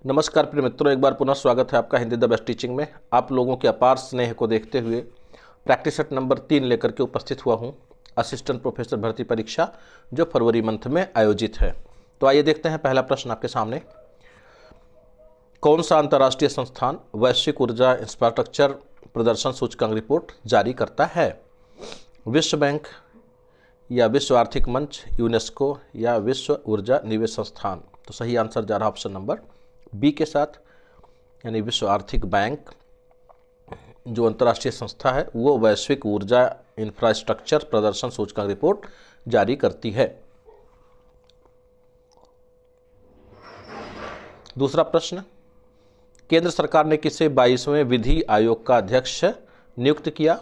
नमस्कार प्रिय मित्रों, एक बार पुनः स्वागत है आपका हिंदी द बेस्ट टीचिंग में। आप लोगों के अपार स्नेह को देखते हुए प्रैक्टिस सेट नंबर 3 लेकर के उपस्थित हुआ हूं, असिस्टेंट प्रोफेसर भर्ती परीक्षा जो फरवरी मंथ में आयोजित है। तो आइए देखते हैं पहला प्रश्न आपके सामने। कौन सा अंतर्राष्ट्रीय संस्थान वैश्विक ऊर्जा इंफ्रास्ट्रक्चर प्रदर्शन सूचकांक रिपोर्ट जारी करता है? विश्व बैंक या विश्व आर्थिक मंच, यूनेस्को या विश्व ऊर्जा निवेश संस्थान? तो सही आंसर जा रहा ऑप्शन नंबर बी के साथ, यानी विश्व आर्थिक बैंक जो अंतर्राष्ट्रीय संस्था है वो वैश्विक ऊर्जा इंफ्रास्ट्रक्चर प्रदर्शन सूचकांक रिपोर्ट जारी करती है। दूसरा प्रश्न, केंद्र सरकार ने किसे 22वें विधि आयोग का अध्यक्ष नियुक्त किया?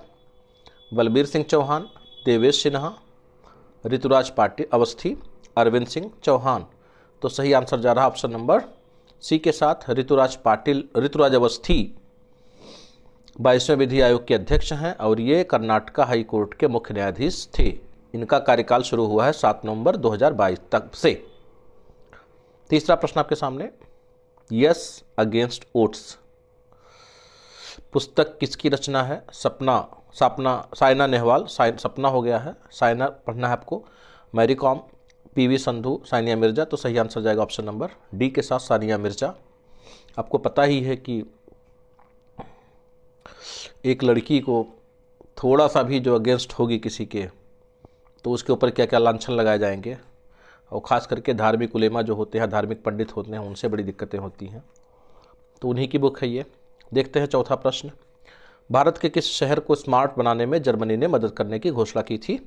बलबीर सिंह चौहान, देवेश सिन्हा, ऋतुराज पाटिल अवस्थी, अरविंद सिंह चौहान? तो सही आंसर जा रहा ऑप्शन नंबर सी के साथ, ऋतुराज अवस्थी 22वें विधि आयोग के अध्यक्ष हैं और ये कर्नाटका हाई कोर्ट के मुख्य न्यायाधीश थे। इनका कार्यकाल शुरू हुआ है 7 नवंबर 2022 तक से। तीसरा प्रश्न आपके सामने, यस अगेंस्ट ओट्स पुस्तक किसकी रचना है? साइना नेहवाल, सपना हो गया है, साइना पढ़ना है आपको, मैरी कॉम, पीवी संधू, सानिया मिर्जा? तो सही आंसर जाएगा ऑप्शन नंबर डी के साथ, सानिया मिर्जा। आपको पता ही है कि एक लड़की को थोड़ा सा भी जो अगेंस्ट होगी किसी के, तो उसके ऊपर क्या क्या लांछन लगाए जाएंगे, और ख़ास करके धार्मिक उलेमा जो होते हैं, धार्मिक पंडित होते हैं, उनसे बड़ी दिक्कतें होती हैं। तो उन्हीं की बुक है ये। देखते हैं चौथा प्रश्न, भारत के किस शहर को स्मार्ट बनाने में जर्मनी ने मदद करने की घोषणा की थी?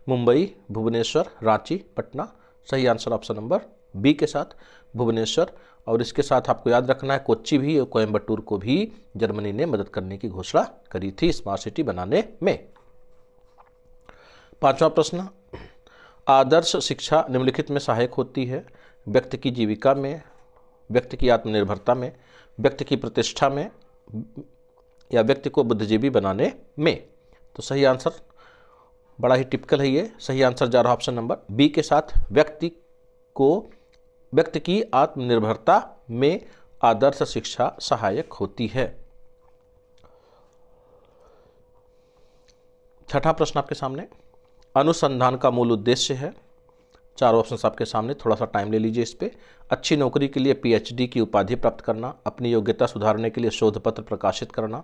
मुंबई, भुवनेश्वर, रांची, पटना? सही आंसर ऑप्शन नंबर बी के साथ, भुवनेश्वर। और इसके साथ आपको याद रखना है कोच्चि भी और कोयम्बटूर को भी जर्मनी ने मदद करने की घोषणा करी थी स्मार्ट सिटी बनाने में। पांचवा प्रश्न, आदर्श शिक्षा निम्नलिखित में सहायक होती है? व्यक्ति की जीविका में, व्यक्ति की आत्मनिर्भरता में, व्यक्ति की प्रतिष्ठा में, या व्यक्ति को बुद्धिजीवी बनाने में? तो सही आंसर बड़ा ही टिपिकल है ये, सही आंसर जा रहा ऑप्शन नंबर बी के साथ, व्यक्ति की आत्मनिर्भरता में आदर्श शिक्षा सहायक होती है। छठा प्रश्न आपके सामने, अनुसंधान का मूल उद्देश्य है? चारों ऑप्शंस आपके सामने, थोड़ा सा टाइम ले लीजिए इस पे। अच्छी नौकरी के लिए पीएचडी की उपाधि प्राप्त करना, अपनी योग्यता सुधारने के लिए शोध पत्र प्रकाशित करना,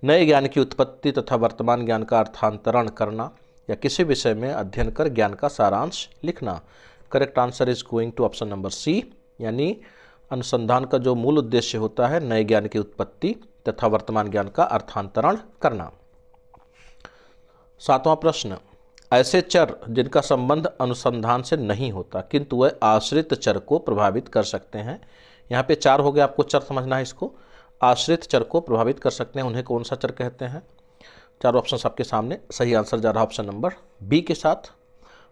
नए ज्ञान की उत्पत्ति तथा वर्तमान ज्ञान का अर्थांतरण करना, या किसी विषय में अध्ययन कर ज्ञान का सारांश लिखना? Correct answer is going to option number C, यानी अनुसंधान का जो मूल उद्देश्य होता है नए ज्ञान की उत्पत्ति तथा वर्तमान ज्ञान का अर्थांतरण करना। सातवां प्रश्न, ऐसे चर जिनका संबंध अनुसंधान से नहीं होता किंतु वह आश्रित चर को प्रभावित कर सकते हैं? यहाँ पे चार हो गए, आपको चर समझना है इसको। आश्रित चर को प्रभावित कर सकते हैं, उन्हें कौन सा चर कहते हैं? चारों ऑप्शन आपके सामने, सही आंसर जा रहा ऑप्शन नंबर बी के साथ,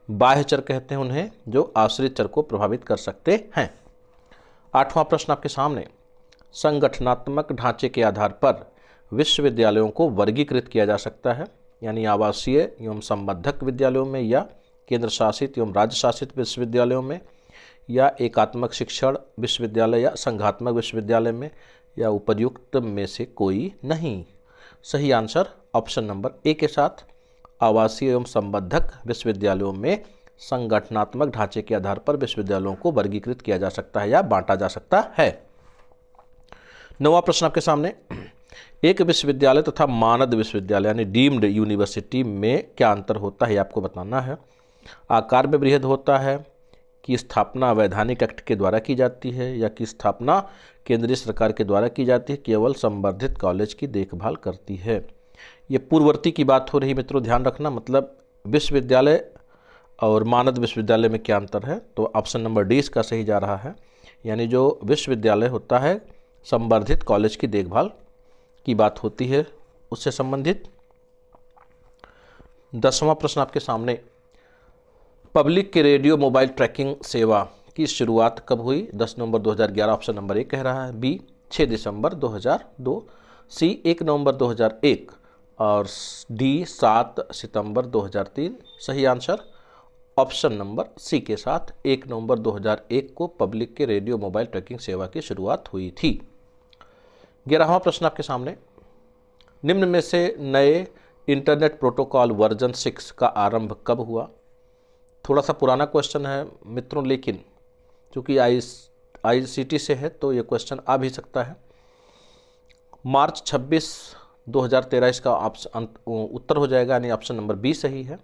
बाह्य चर कहते हैं उन्हें जो आश्रित चर को प्रभावित कर सकते हैं। आठवां प्रश्न आपके सामने, संगठनात्मक ढांचे के आधार पर विश्वविद्यालयों को वर्गीकृत किया जा सकता है, यानी आवासीय एवं संबद्धक विद्यालयों में, या केंद्र शासित एवं राज्य शासित विश्वविद्यालयों में, या एकात्मक शिक्षण विश्वविद्यालय या संघात्मक विश्वविद्यालय में, या उपर्युक्त में से कोई नहीं? सही आंसर ऑप्शन नंबर ए के साथ, आवासीय एवं संबद्धक विश्वविद्यालयों में संगठनात्मक ढांचे के आधार पर विश्वविद्यालयों को वर्गीकृत किया जा सकता है या बांटा जा सकता है। नौवां प्रश्न आपके सामने, एक विश्वविद्यालय तथा मानद विश्वविद्यालय यानी डीम्ड यूनिवर्सिटी में क्या अंतर होता है, आपको बताना है। आकार में बृहद होता है, की स्थापना वैधानिक एक्ट के द्वारा की जाती है, या की स्थापना केंद्रीय सरकार के द्वारा की जाती है, केवल संवर्धित कॉलेज की देखभाल करती है? ये पूर्ववर्ती की बात हो रही मित्रों, ध्यान रखना, मतलब विश्वविद्यालय और मानद विश्वविद्यालय में क्या अंतर है। तो ऑप्शन नंबर डी इसका सही जा रहा है, यानी जो विश्वविद्यालय होता है संवर्धित कॉलेज की देखभाल की बात होती है उससे संबंधित। 10वां प्रश्न आपके सामने, पब्लिक के रेडियो मोबाइल ट्रैकिंग सेवा की शुरुआत कब हुई? 10 नवंबर 2011 ऑप्शन नंबर ए कह रहा है, बी 6 दिसंबर 2002, सी 1 नवंबर 2001 और डी 7 सितंबर 2003? सही आंसर ऑप्शन नंबर सी के साथ 1 नवंबर 2001 को पब्लिक के रेडियो मोबाइल ट्रैकिंग सेवा की शुरुआत हुई थी। 11वां प्रश्न आपके सामने, निम्न में से नए इंटरनेट प्रोटोकॉल वर्जन 6 का आरंभ कब हुआ? थोड़ा सा पुराना क्वेश्चन है मित्रों, लेकिन चूँकि ICT से है तो ये क्वेश्चन आ भी सकता है। मार्च 26, 2013 इसका उत्तर हो जाएगा, यानी ऑप्शन नंबर बी सही है।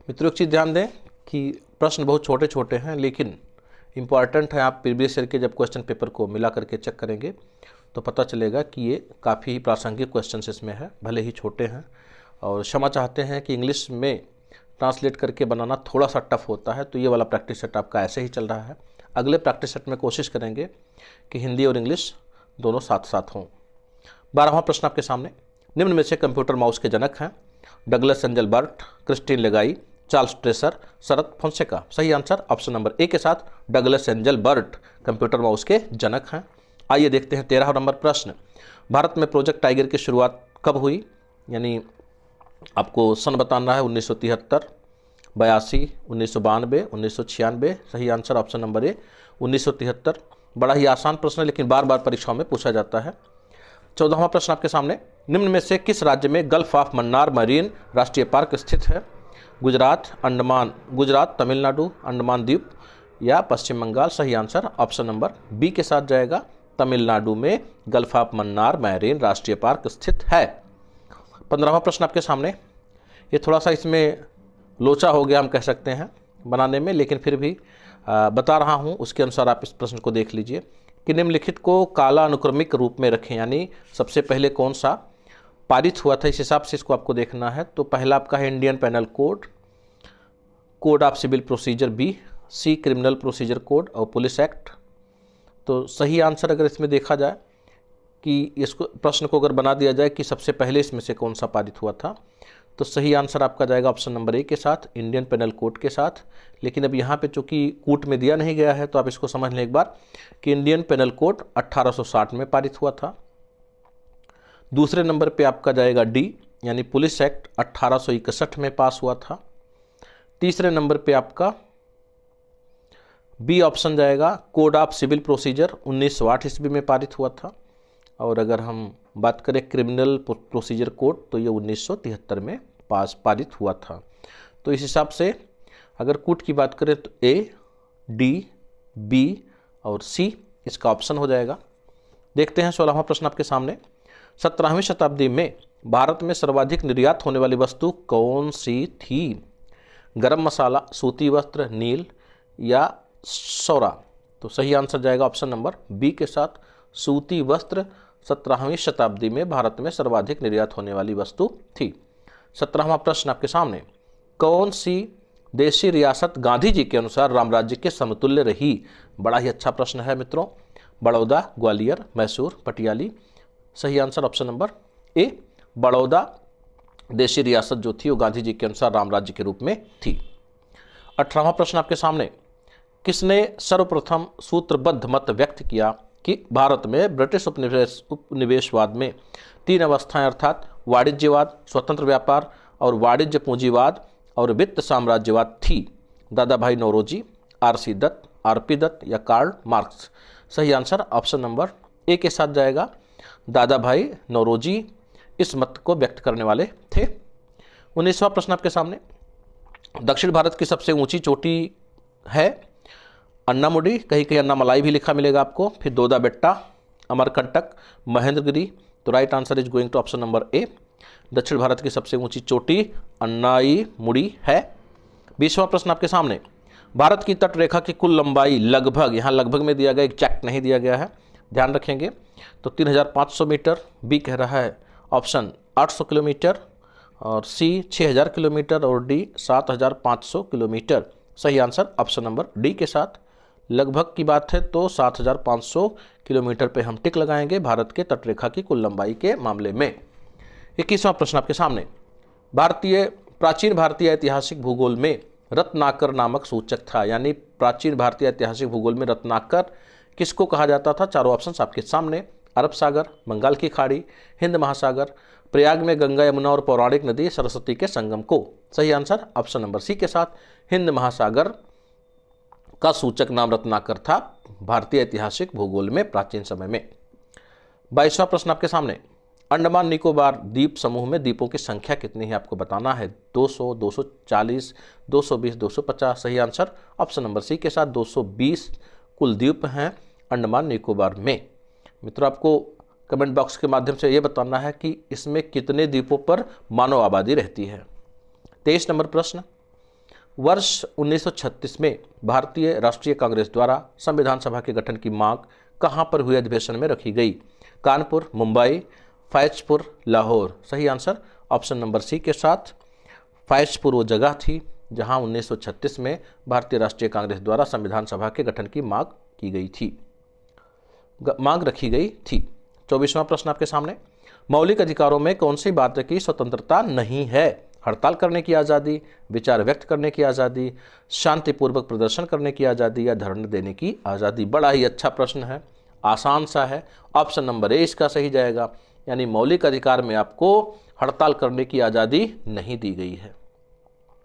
मित्रों एक चीज़ ध्यान दें कि प्रश्न बहुत छोटे छोटे हैं लेकिन इम्पॉर्टेंट है। आप प्रीवियस ईयर के जब क्वेश्चन पेपर को मिला करके चेक करेंगे तो पता चलेगा कि ये काफ़ी प्रासंगिक क्वेश्चन इसमें है, भले ही छोटे हैं। और क्षमा चाहते हैं कि इंग्लिश में ट्रांसलेट करके बनाना थोड़ा सा टफ होता है, तो ये वाला प्रैक्टिस सेट आपका ऐसे ही चल रहा है। अगले प्रैक्टिस सेट में कोशिश करेंगे कि हिंदी और इंग्लिश दोनों साथ साथ हों। 12वां प्रश्न आपके सामने, निम्न में से कंप्यूटर माउस के जनक हैं? डगलस एंजलबर्ट, क्रिस्टीन लेगाई, चार्ल्स ट्रेसर, शरद फोंसेका। सही आंसर ऑप्शन नंबर ए के साथ डगलस एंजलबर्ट कंप्यूटर माउस के जनक हैं। आइए देखते हैं 13वां नंबर प्रश्न, भारत में प्रोजेक्ट टाइगर की शुरुआत कब हुई? यानी आपको सन बताना है, 1973, 82, 1992, 1996। सही आंसर ऑप्शन नंबर ए 1973। बड़ा ही आसान प्रश्न है लेकिन बार बार परीक्षाओं में पूछा जाता है। 14वां प्रश्न आपके सामने, निम्न में से किस राज्य में गल्फ ऑफ मन्नार मरीन राष्ट्रीय पार्क स्थित है? गुजरात, तमिलनाडु, अंडमान द्वीप या पश्चिम बंगाल। सही आंसर ऑप्शन नंबर बी के साथ जाएगा, तमिलनाडु में गल्फ ऑफ मन्नार मैरीन राष्ट्रीय पार्क स्थित है। 15वां प्रश्न आपके सामने, ये थोड़ा सा इसमें लोचा हो गया हम कह सकते हैं बनाने में, लेकिन फिर भी बता रहा हूँ, उसके अनुसार आप इस प्रश्न को देख लीजिए कि निम्नलिखित को काला अनुक्रमिक रूप में रखें, यानी सबसे पहले कौन सा पारित हुआ था, इस हिसाब से इसको आपको देखना है। तो पहला आपका है Indian penal code, code of civil procedure B, C criminal procedure code और पुलिस एक्ट। तो सही आंसर अगर इसमें देखा जाए कि इसको प्रश्न को अगर बना दिया जाए कि सबसे पहले इसमें से कौन सा पारित हुआ था, तो सही आंसर आपका जाएगा ऑप्शन नंबर ए के साथ, इंडियन पेनल कोड के साथ। लेकिन अब यहाँ पे चूँकि कूट में दिया नहीं गया है तो आप इसको समझ लें एक बार कि इंडियन पेनल कोड 1860 में पारित हुआ था। दूसरे नंबर पे आपका जाएगा डी, यानी पुलिस एक्ट 1861 में पास हुआ था। तीसरे नंबर पे आपका बी ऑप्शन जाएगा, कोड ऑफ सिविल प्रोसीजर 1908 ईस्वी में पारित हुआ था। और अगर हम बात करें क्रिमिनल प्रोसीजर कोड तो ये 1973 में पारित हुआ था। तो इस हिसाब से अगर कूट की बात करें तो ए, डी, बी और सी इसका ऑप्शन हो जाएगा। देखते हैं 16वां प्रश्न आपके सामने, 17वीं शताब्दी में भारत में सर्वाधिक निर्यात होने वाली वस्तु कौन सी थी? गरम मसाला, सूती वस्त्र, नील या सौरा। तो सही आंसर जाएगा ऑप्शन नंबर बी के साथ, सूती वस्त्र 17वीं शताब्दी में भारत में सर्वाधिक निर्यात होने वाली वस्तु थी। 17वां प्रश्न आपके सामने, कौन सी देशी रियासत गांधी जी के अनुसार रामराज्य के समतुल्य रही? बड़ा ही अच्छा प्रश्न है मित्रों। बड़ौदा, ग्वालियर, मैसूर, पटियाली। सही आंसर ऑप्शन नंबर ए, बड़ौदा देशी रियासत जो थी वो गांधी जी के अनुसार रामराज्य के रूप में थी। 18वां प्रश्न आपके सामने, किसने सर्वप्रथम सूत्रबद्ध मत व्यक्त किया कि भारत में ब्रिटिश उपनिवेशवाद में 3 अवस्थाएं अर्थात वाणिज्यवाद, स्वतंत्र व्यापार और वाणिज्य पूंजीवाद और वित्त साम्राज्यवाद थी? दादा भाई नौरोजी, RC दत्त, RP दत्त या कार्ल मार्क्स। सही आंसर ऑप्शन नंबर ए के साथ जाएगा, दादा भाई नौरोजी इस मत को व्यक्त करने वाले थे। 19वां प्रश्न आपके सामने, दक्षिण भारत की सबसे ऊंची चोटी है अन्नामुडी, कहीं कहीं अन्नामलाई भी लिखा मिलेगा आपको, फिर दोदा बेट्टा, अमरकंटक, महेंद्रगिरी। तो right answer is going to option number A, दक्षिण भारत की सबसे ऊंची चोटी अन्नाई मुड़ी है। 20वां प्रश्न आपके सामने, भारत की तट रेखा की कुल लंबाई लगभग, यहाँ लगभग में दिया गया, एग्जैक्ट नहीं दिया गया है, ध्यान रखेंगे। तो 3500 मीटर, बी कह रहा है ऑप्शन 800 किलोमीटर और सी 6000 किलोमीटर और डी 7500 किलोमीटर। सही आंसर ऑप्शन नंबर डी के साथ, लगभग की बात है तो 7500 किलोमीटर पे हम टिक लगाएंगे भारत के तटरेखा की कुल लंबाई के मामले में। 21वां प्रश्न आपके सामने, प्राचीन भारतीय ऐतिहासिक भूगोल में रत्नाकर नामक सूचक था, यानी प्राचीन भारतीय ऐतिहासिक भूगोल में रत्नाकर किसको कहा जाता था? चारों ऑप्शन आपके सामने, अरब सागर, बंगाल की खाड़ी, हिंद महासागर, प्रयाग में गंगा यमुना और पौराणिक नदी सरस्वती के संगम को। सही आंसर ऑप्शन नंबर सी के साथ हिंद महासागर का सूचक नाम रत्नाकर था भारतीय ऐतिहासिक भूगोल में प्राचीन समय में। 22वां प्रश्न आपके सामने, अंडमान निकोबार द्वीप समूह में द्वीपों की संख्या कितनी है आपको बताना है। 200, 240, 220, 250। सही आंसर ऑप्शन नंबर सी के साथ 220 कुल द्वीप हैं अंडमान निकोबार में। मित्रों, आपको कमेंट बॉक्स के माध्यम से ये बताना है कि इसमें कितने द्वीपों पर मानव आबादी रहती है। 23 नंबर प्रश्न, वर्ष 1936 में भारतीय राष्ट्रीय कांग्रेस द्वारा संविधान सभा के गठन की मांग कहां पर हुए अधिवेशन में रखी गई। कानपुर, मुंबई, फैजपुर, लाहौर। सही आंसर ऑप्शन नंबर सी के साथ फैजपुर वो जगह थी जहां 1936 में भारतीय राष्ट्रीय कांग्रेस द्वारा संविधान सभा के गठन की मांग रखी गई थी। 24वां प्रश्न आपके सामने, मौलिक अधिकारों में कौन सी बात की स्वतंत्रता नहीं है। हड़ताल करने की आज़ादी, विचार व्यक्त करने की आज़ादी, शांतिपूर्वक प्रदर्शन करने की आज़ादी या धरना देने की आज़ादी। बड़ा ही अच्छा प्रश्न है, आसान सा है। ऑप्शन नंबर ए इसका सही जाएगा, यानी मौलिक अधिकार में आपको हड़ताल करने की आज़ादी नहीं दी गई है।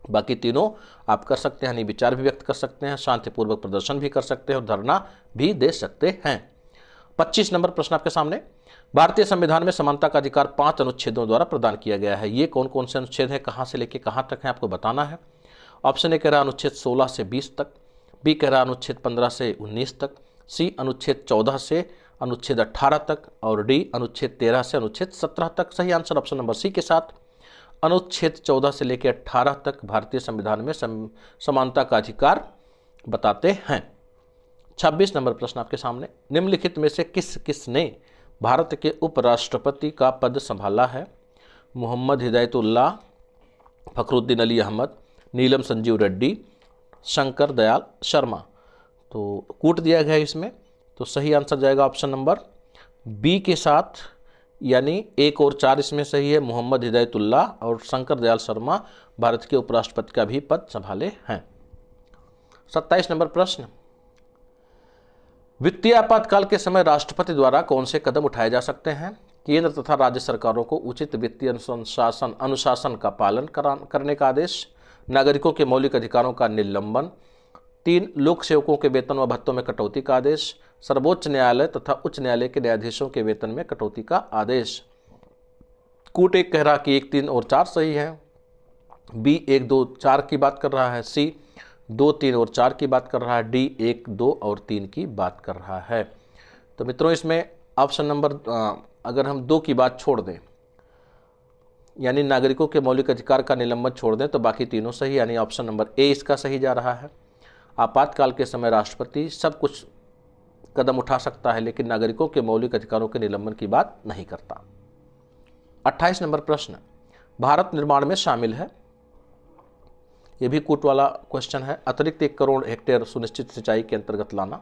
बाकी तीनों आप कर सकते हैं, यानी विचार भी व्यक्त कर सकते हैं, शांतिपूर्वक प्रदर्शन भी कर सकते हैं और धरना भी दे सकते हैं। 25 नंबर प्रश्न आपके सामने, भारतीय संविधान में समानता का अधिकार 5 अनुच्छेदों द्वारा प्रदान किया गया है। ये कौन कौन से अनुच्छेद हैं, कहाँ से लेके कहाँ तक हैं आपको बताना है। ऑप्शन ए कह रहा है अनुच्छेद 16 से 20 तक, बी कह रहा है अनुच्छेद 15 से 19 तक, सी अनुच्छेद 14 से अनुच्छेद 18 तक और डी अनुच्छेद 13 से अनुच्छेद 17 तक। सही आंसर ऑप्शन नंबर सी के साथ अनुच्छेद 14 से लेकर 18 तक भारतीय संविधान में समानता का अधिकार बताते हैं। 26 नंबर प्रश्न आपके सामने, निम्नलिखित में से किसने भारत के उपराष्ट्रपति का पद संभाला है। मोहम्मद हिदायतुल्लाह, फखरुद्दीन अली अहमद, नीलम संजीव रेड्डी, शंकर दयाल शर्मा। तो कूट दिया गया है इसमें, तो सही आंसर जाएगा ऑप्शन नंबर बी के साथ, यानी 1 और 4 इसमें सही है। मोहम्मद हिदायतुल्लाह और शंकर दयाल शर्मा भारत के उपराष्ट्रपति का भी पद संभाले हैं। 27 नंबर प्रश्न, वित्तीय आपातकाल के समय राष्ट्रपति द्वारा कौन से कदम उठाए जा सकते हैं। केंद्र तथा राज्य सरकारों को उचित वित्तीय अनुशासन का पालन करने का आदेश, नागरिकों के मौलिक अधिकारों का निलंबन, 3 लोक सेवकों के वेतन व भत्तों में कटौती का आदेश, सर्वोच्च न्यायालय तथा उच्च न्यायालय के न्यायाधीशों के वेतन में कटौती का आदेश। कूट 1 कह रहा कि 1, 3 और 4 सही है, बी 1, 2, 4 की बात कर रहा है, सी 2, 3 और 4 की बात कर रहा है, डी 1, 2 और 3 की बात कर रहा है। तो मित्रों, इसमें ऑप्शन नंबर अगर हम 2 की बात छोड़ दें, यानी नागरिकों के मौलिक अधिकार का निलंबन छोड़ दें, तो बाकी तीनों सही, यानी ऑप्शन नंबर ए इसका सही जा रहा है। आपातकाल के समय राष्ट्रपति सब कुछ कदम उठा सकता है, लेकिन नागरिकों के मौलिक अधिकारों के निलंबन की बात नहीं करता। 28 नंबर प्रश्न, भारत निर्माण में शामिल है, यह भी कूट वाला क्वेश्चन है। अतिरिक्त 1 करोड़ हेक्टेयर सुनिश्चित सिंचाई के अंतर्गत लाना,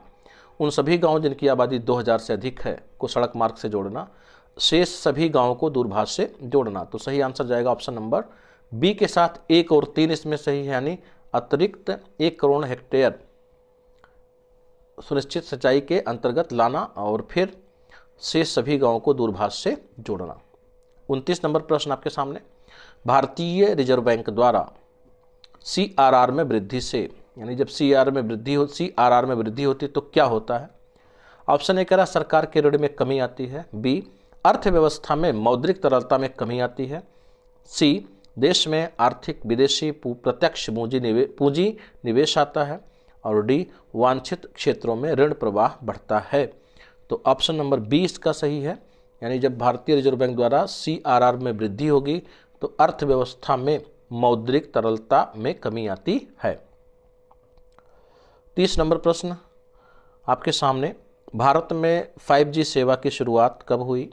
उन सभी गांवों जिनकी आबादी 2000 से अधिक है को सड़क मार्ग से जोड़ना, शेष सभी गांवों को दूरभाष से जोड़ना। तो सही आंसर जाएगा ऑप्शन नंबर बी के साथ 1 और 3 इसमें सही है, यानी अतिरिक्त 1 करोड़ हेक्टेयर सुनिश्चित सिंचाई के अंतर्गत लाना और फिर शेष सभी गांवों को दूरभाष से जोड़ना। 29 नंबर प्रश्न आपके सामने, भारतीय रिजर्व बैंक द्वारा CRR में वृद्धि से, यानी जब CRR में वृद्धि होती है तो क्या होता है। ऑप्शन ए कह रहा सरकार के ऋण में कमी आती है, बी अर्थव्यवस्था में मौद्रिक तरलता में कमी आती है, सी देश में आर्थिक विदेशी प्रत्यक्ष पूंजी निवेश आता है और डी वांछित क्षेत्रों में ऋण प्रवाह बढ़ता है। तो ऑप्शन नंबर बी इसका सही है, यानी जब भारतीय रिजर्व बैंक द्वारा CRR में वृद्धि होगी तो अर्थव्यवस्था में मौद्रिक तरलता में कमी आती है। 30 नंबर प्रश्न आपके सामने, भारत में 5G सेवा की शुरुआत कब हुई।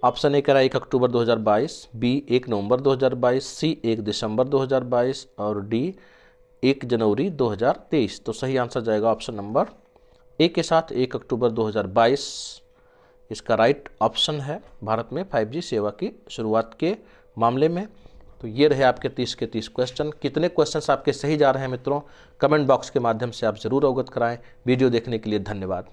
ऑप्शन ए कह रहा है 1 अक्टूबर 2022, बी 1 नवंबर 2022, सी 1 दिसंबर 2022 और डी 1 जनवरी 2023। तो सही आंसर जाएगा ऑप्शन नंबर ए के साथ 1 अक्टूबर 2022 इसका राइट ऑप्शन है भारत में 5G सेवा की शुरुआत के मामले में। तो ये रहे आपके 30 के 30 क्वेश्चन। कितने क्वेश्चंस आपके सही जा रहे हैं मित्रों, कमेंट बॉक्स के माध्यम से आप ज़रूर अवगत कराएं। वीडियो देखने के लिए धन्यवाद।